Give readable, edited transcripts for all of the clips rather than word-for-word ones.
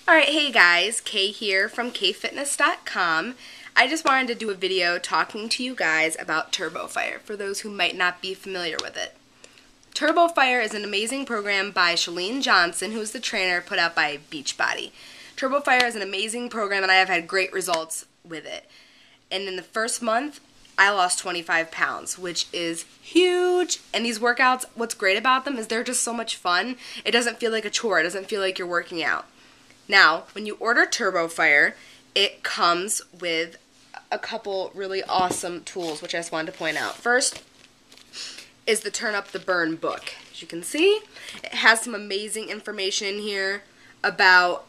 Alright, hey guys, Kay here from kfitness.com. I just wanted to do a video talking to you guys about Turbofire, for those who might not be familiar with it. Turbofire is an amazing program by Chalene Johnson, who's the trainer put out by Beachbody. Turbofire is an amazing program and I have had great results with it. And in the first month, I lost 25 pounds, which is huge. And these workouts, what's great about them is they're just so much fun. It doesn't feel like a chore. It doesn't feel like you're working out. Now, when you order Turbofire, it comes with a couple really awesome tools, which I just wanted to point out. First is the Turn Up the Burn book. As you can see, it has some amazing information in here about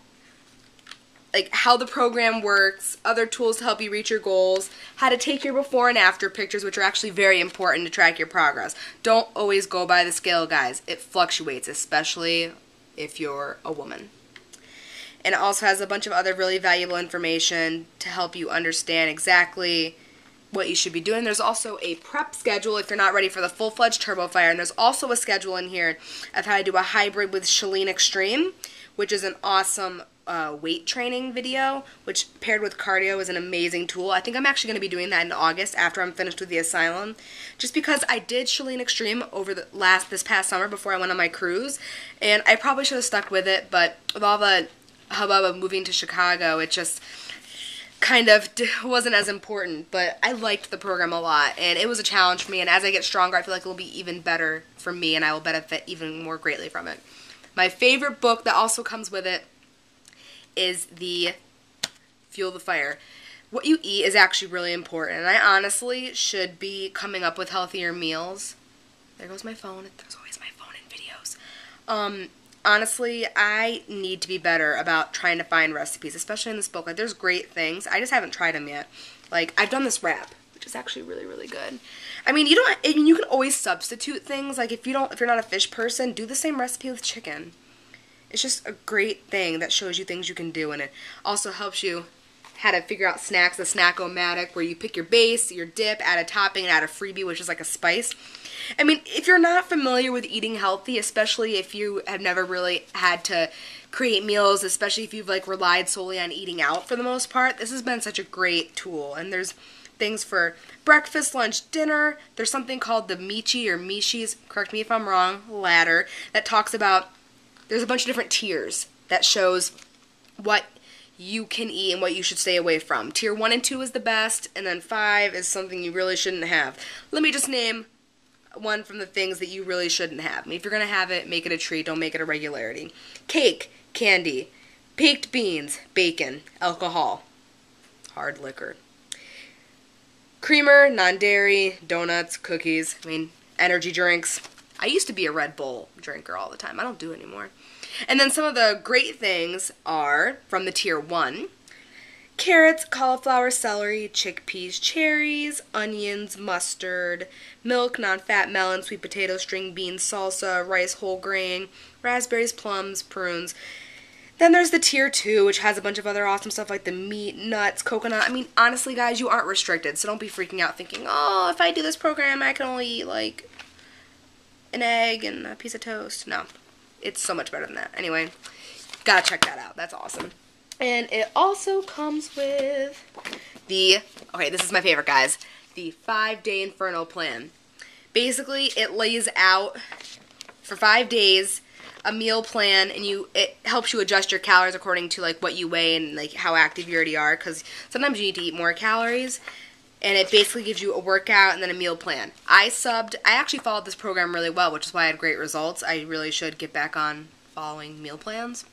how the program works, other tools to help you reach your goals, how to take your before and after pictures, which are actually very important to track your progress. Don't always go by the scale, guys. It fluctuates, especially if you're a woman. And it also has a bunch of other really valuable information to help you understand exactly what you should be doing. There's also a prep schedule if you're not ready for the full-fledged Turbofire. And there's also a schedule in here of how to do a hybrid with Chalene Extreme, which is an awesome weight training video, which paired with cardio is an amazing tool. I think I'm actually going to be doing that in August after I'm finished with the asylum, just because I did Chalene Extreme over this past summer before I went on my cruise, and I probably should have stuck with it, but with all the hubbub of moving to Chicago, it just kind of wasn't as important. But I liked the program a lot, and it was a challenge for me, and as I get stronger, I feel like it will be even better for me, and I will benefit even more greatly from it. My favorite book that also comes with it is the Fuel the Fire. What you eat is actually really important, and I honestly should be coming up with healthier meals. There goes my phone. There's always my phone in videos. Honestly, I need to be better about trying to find recipes, especially in this book. There's great things. I just haven't tried them yet. I've done this wrap, which is actually really, really good. I mean, you can always substitute things. If you're not a fish person, do the same recipe with chicken. It's just a great thing that shows you things you can do, and it also helps you how to figure out snacks, the Snack-O-Matic, where you pick your base, your dip, add a topping, and add a freebie, which is like a spice. I mean, if you're not familiar with eating healthy, especially if you have never really had to create meals, especially if you've relied solely on eating out for the most part, this has been such a great tool. And there's things for breakfast, lunch, dinner. There's something called the Michi or Mishi's, correct me if I'm wrong, ladder, that talks about, there's a bunch of different tiers that shows what you can eat and what you should stay away from. Tier 1 and 2 is the best, and then 5 is something you really shouldn't have. Let me just name one from the things that you really shouldn't have. I mean, if you're going to have it, make it a treat. Don't make it a regularity. Cake, candy, baked beans, bacon, alcohol, hard liquor, creamer, non-dairy, donuts, cookies, energy drinks. I used to be a Red Bull drinker all the time. I don't do it anymore. And then some of the great things are from the tier 1. Carrots, cauliflower, celery, chickpeas, cherries, onions, mustard, milk, non-fat melon, sweet potato, string beans, salsa, rice, whole grain, raspberries, plums, prunes. Then there's the tier 2, which has a bunch of other awesome stuff like the meat, nuts, coconut. I mean, honestly, guys, you aren't restricted, so don't be freaking out thinking, oh, if I do this program, I can only eat, an egg and a piece of toast. No, it's so much better than that. Anyway, gotta check that out. That's awesome. And it also comes with okay, this is my favorite, guys, the 5-day Inferno plan. Basically, it lays out for 5 days a meal plan, and it helps you adjust your calories according to what you weigh and how active you already are, because sometimes you need to eat more calories. And it basically gives you a workout and then a meal plan. I actually followed this program really well, which is why I had great results. I really should get back on following meal plans.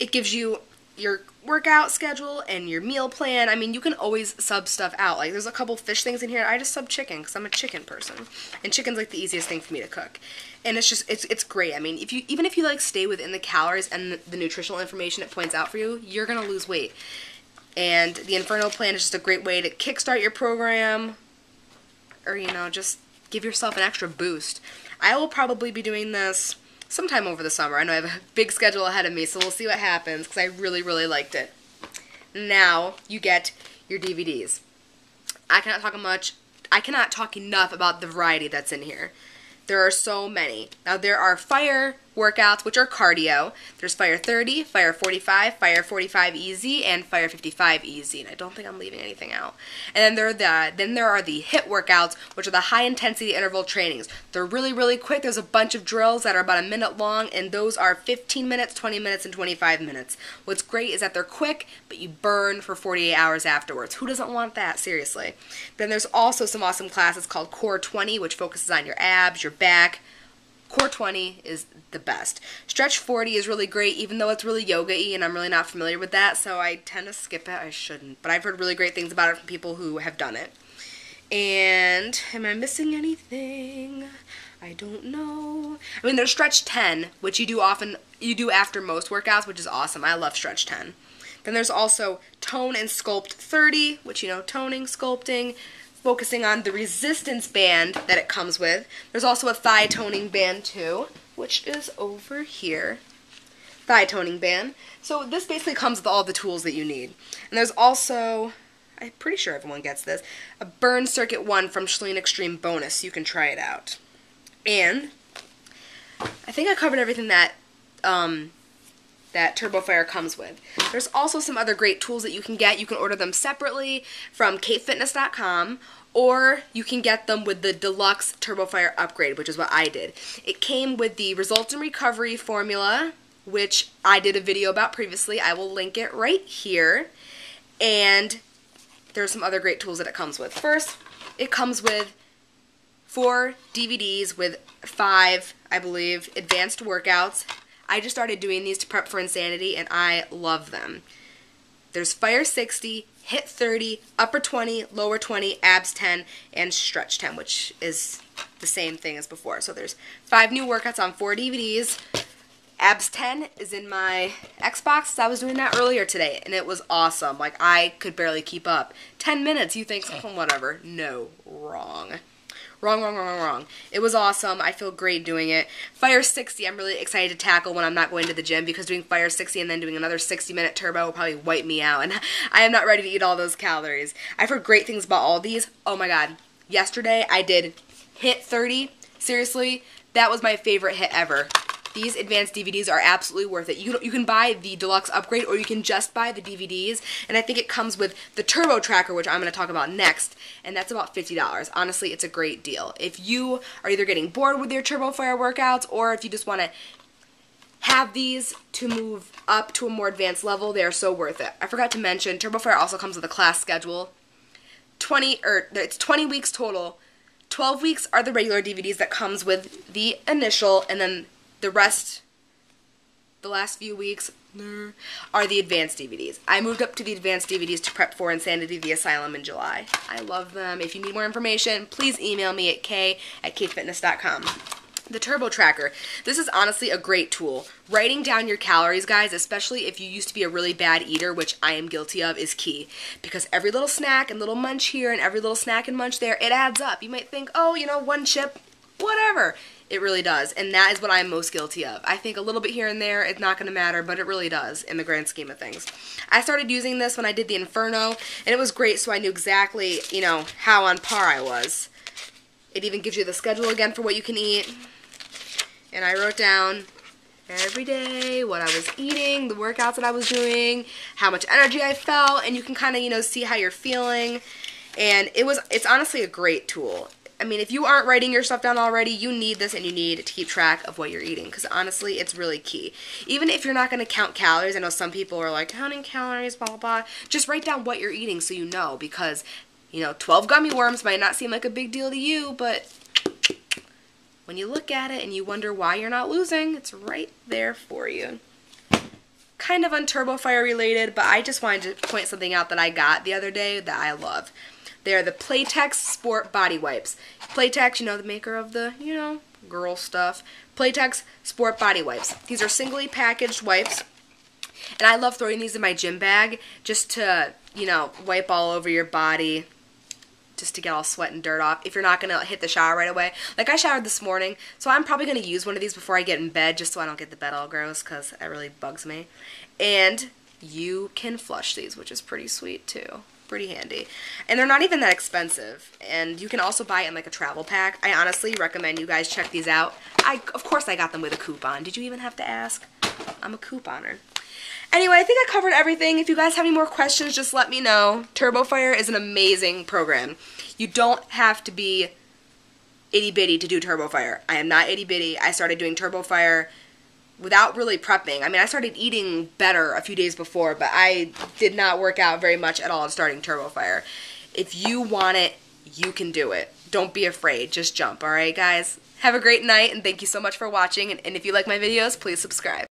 It gives you your workout schedule and your meal plan. I mean, you can always sub stuff out. There's a couple fish things in here. I just sub chicken because I'm a chicken person. And chicken's the easiest thing for me to cook. And it's just, it's great. I mean, even if you stay within the calories and the nutritional information it points out for you, you're going to lose weight. And the Inferno plan is just a great way to kickstart your program or, just give yourself an extra boost. I will probably be doing this sometime over the summer. I know I have a big schedule ahead of me, so we'll see what happens because I really, really liked it. Now you get your DVDs. I cannot talk enough about the variety that's in here. There are so many. Now there are Fire workouts, which are cardio. There's Fire 30, Fire 45, Fire 45 Easy, and Fire 55 Easy, and I don't think I'm leaving anything out. And then there are the HIIT workouts, which are the high intensity interval trainings. They're really, really quick. There's a bunch of drills that are about a minute long, and those are 15 minutes, 20 minutes, and 25 minutes. What's great is that they're quick, but you burn for 48 hours afterwards. Who doesn't want that, seriously? Then there's also some awesome classes called Core 20, which focuses on your abs, your back. Core 20 is the best. Stretch 40 is really great, even though it's really yoga-y, and I'm really not familiar with that, so I tend to skip it. I shouldn't, but I've heard really great things about it from people who have done it. And am I missing anything? I don't know. I mean, there's Stretch 10, which you do after most workouts, which is awesome. I love Stretch 10. Then there's also Tone and Sculpt 30, which, you know, toning, sculpting, focusing on the resistance band that it comes with. There's also a thigh toning band too, which is over here. Thigh toning band. So this basically comes with all the tools that you need. And there's also, I'm pretty sure everyone gets this, a Burn Circuit 1 from Schleen Extreme bonus, so you can try it out. And I think I covered everything that that Turbofire comes with. There's also some other great tools that you can get. You can order them separately from kfitness.com, or you can get them with the deluxe Turbofire upgrade, which is what I did. It came with the Results in Recovery formula, which I did a video about previously. I will link it right here. And there's some other great tools that it comes with. First, it comes with 4 DVDs with 5, I believe, advanced workouts. I just started doing these to prep for Insanity, and I love them. There's Fire 60, HIIT 30, Upper 20, Lower 20, Abs 10, and Stretch 10, which is the same thing as before. So there's 5 new workouts on 4 DVDs. Abs 10 is in my Xbox. I was doing that earlier today, and it was awesome. Like, I could barely keep up. 10 minutes, you think, whatever. No, wrong. Wrong. It was awesome. I feel great doing it. Fire 60, I'm really excited to tackle when I'm not going to the gym, because doing Fire 60 and then doing another 60-minute turbo will probably wipe me out, and I am not ready to eat all those calories. I've heard great things about all these. Oh my god. Yesterday, I did HIIT 30. Seriously, that was my favorite HIIT ever. These advanced DVDs are absolutely worth it. You can buy the deluxe upgrade, or you can just buy the DVDs, and I think it comes with the Turbo Tracker, which I'm going to talk about next, and that's about $50. Honestly, it's a great deal. If you are either getting bored with your Turbofire workouts, or if you just want to have these to move up to a more advanced level, they are so worth it. I forgot to mention, Turbofire also comes with a class schedule. It's 20 weeks total. 12 weeks are the regular DVDs that comes with the initial, and then the rest, the last few weeks, are the advanced DVDs. I moved up to the advanced DVDs to prep for Insanity the Asylum in July. I love them. If you need more information, please email me at k@kfitness.com. The Turbo Tracker. This is honestly a great tool. Writing down your calories, guys, especially if you used to be a really bad eater, which I am guilty of, is key. Because every little snack and little munch here and every little snack and munch there, it adds up. You might think, oh, you know, 1 chip, whatever. It really does, and that is what I'm most guilty of. I think a little bit here and there, it's not going to matter, but it really does in the grand scheme of things. I started using this when I did the Inferno, and it was great, so I knew exactly, you know, how on par I was. It even gives you the schedule again for what you can eat, and I wrote down every day what I was eating, the workouts that I was doing, how much energy I felt, and you can kind of, you know, see how you're feeling, and it's honestly a great tool. I mean, if you aren't writing your stuff down already, you need this, and you need to keep track of what you're eating, because honestly, it's really key. Even if you're not going to count calories, I know some people are like, counting calories, blah, blah, blah. Just write down what you're eating so you know, because, you know, 12 gummy worms might not seem like a big deal to you, but when you look at it and you wonder why you're not losing, it's right there for you. Kind of on Turbofire related, but I just wanted to point something out that I got the other day that I love. They are the Playtex Sport Body Wipes. Playtex, you know, the maker of the, you know, girl stuff. Playtex Sport Body Wipes. These are singly packaged wipes, and I love throwing these in my gym bag just to, you know, wipe all over your body, just to get all sweat and dirt off if you're not going to hit the shower right away. Like, I showered this morning, so I'm probably going to use one of these before I get in bed, just so I don't get the bed all gross, because that really bugs me. And you can flush these, which is pretty sweet, too. pretty handy. And they're not even that expensive. And you can also buy it in like a travel pack. I honestly recommend you guys check these out. Of course I got them with a coupon. Did you even have to ask? I'm a couponer. Anyway, I think I covered everything. If you guys have any more questions, just let me know. Turbofire is an amazing program. You don't have to be itty-bitty to do Turbofire. I am not itty-bitty. I started doing Turbofire without really prepping. I mean, I started eating better a few days before, but I did not work out very much at all starting Turbofire. If you want it, you can do it. Don't be afraid. Just jump, alright, guys? Have a great night, and thank you so much for watching. And if you like my videos, please subscribe.